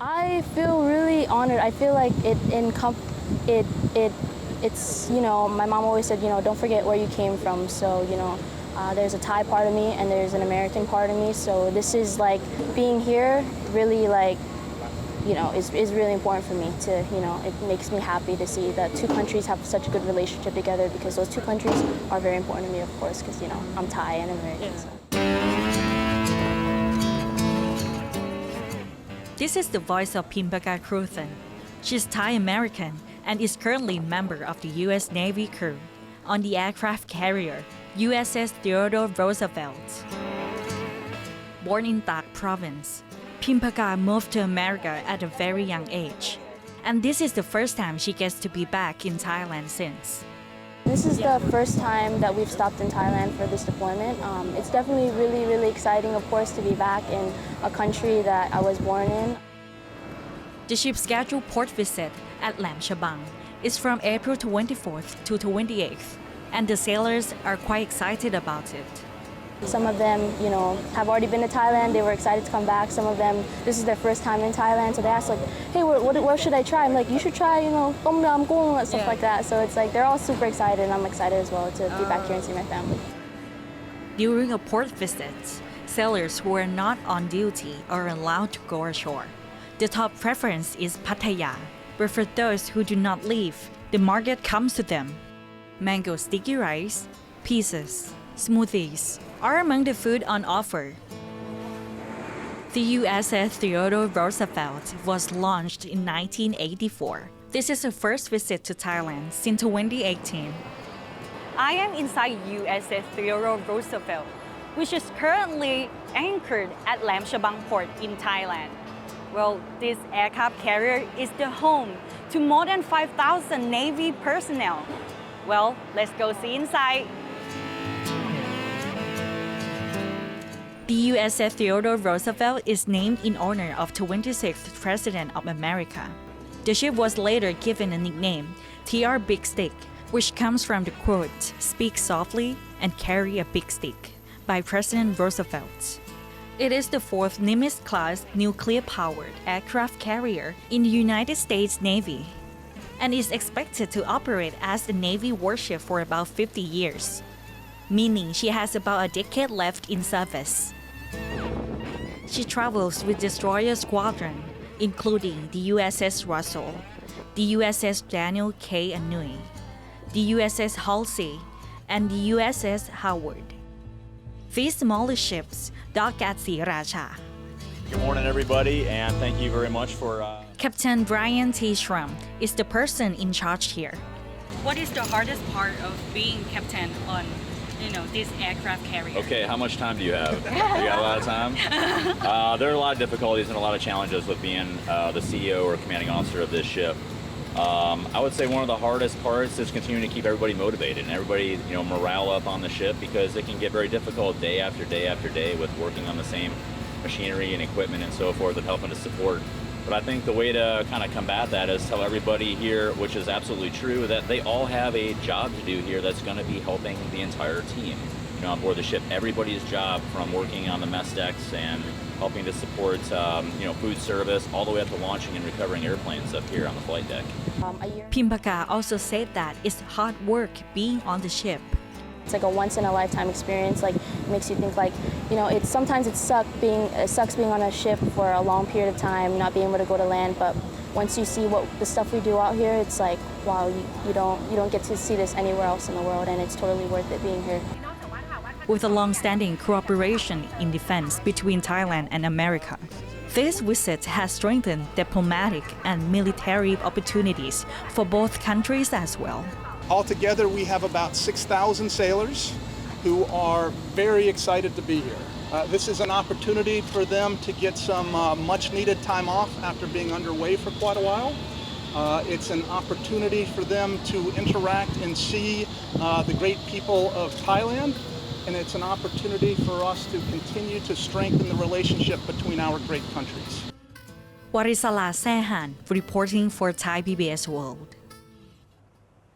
I feel really honored. I feel like it's my mom always said don't forget where you came from. So there's a Thai part of me and there's an American part of me. So this is like being here really is really important for me to it makes me happy to see that two countries have such a good relationship together because those two countries are very important to me, of course, because I'm Thai and American. So. This is the voice of Pimpaka Kruthan. She's Thai-American and is currently a member of the U.S. Navy crew on the aircraft carrier USS Theodore Roosevelt. Born in Tak Province, Pimpaka moved to America at a very young age. And this is the first time she gets to be back in Thailand since. This is the first time that we've stopped in Thailand for this deployment. It's definitely really, really exciting, of course, to be back in a country that I was born in. The ship's scheduled port visit at Lam Chabang is from April 24th to 28th, and the sailors are quite excited about it. Some of them, have already been to Thailand. They were excited to come back. Some of them, this is their first time in Thailand, so they asked hey, what should I try? I'm like, you should try, tom yum goong, stuff like that. So it's like they're all super excited, and I'm excited as well to be back here and see my family. During a port visit, sailors who are not on duty are allowed to go ashore. The top preference is Pattaya, but for those who do not leave, the market comes to them. Mango sticky rice, pizzas, smoothies are among the food on offer. The USS Theodore Roosevelt was launched in 1984. This is the first visit to Thailand since 2018. I am inside USS Theodore Roosevelt, which is currently anchored at Lam Chabang Port in Thailand. Well, this aircraft carrier is the home to more than 5,000 Navy personnel. Well, let's go see inside. The USS Theodore Roosevelt is named in honor of 26th President of America. The ship was later given a nickname, TR Big Stick, which comes from the quote, "Speak softly and carry a big stick," by President Roosevelt. It is the fourth Nimitz-class nuclear-powered aircraft carrier in the United States Navy and is expected to operate as a Navy warship for about 50 years, meaning she has about a decade left in service. She travels with destroyer squadron, including the USS Russell, the USS Daniel K. Inouye, the USS Halsey, and the USS Howard. These smaller ships dock at Sriracha. Good morning, everybody, and thank you very much for... Captain Brian T. Schrum is the person in charge here. What is the hardest part of being captain on, this aircraft carrier? Okay, how much time do you have? You got a lot of time? There are a lot of difficulties and a lot of challenges with being the CEO or commanding officer of this ship. I would say one of the hardest parts is continuing to keep everybody motivated and everybody, morale up on the ship, because it can get very difficult day after day after day with working on the same machinery and equipment and so forth and helping to support. But I think the way to kind of combat that is tell everybody here, which is absolutely true, that they all have a job to do here that's going to be helping the entire team on board the ship. Everybody's job, from working on the mess decks and helping to support food service, all the way up to launching and recovering airplanes up here on the flight deck. Pimpaka also said that it's hard work being on the ship. It's like a once-in-a-lifetime experience. Like, it makes you think sometimes it sucks being on a ship for a long period of time, not being able to go to land. But once you see what the stuff we do out here, it's like, wow, you don't get to see this anywhere else in the world, and it's totally worth it being here. With a long-standing cooperation in defense between Thailand and America, this visit has strengthened diplomatic and military opportunities for both countries as well. Altogether, we have about 6,000 sailors who are very excited to be here. This is an opportunity for them to get some much-needed time off after being underway for quite a while. It's an opportunity for them to interact and see the great people of Thailand, and it's an opportunity for us to continue to strengthen the relationship between our great countries. Warisala Sehan reporting for Thai PBS World.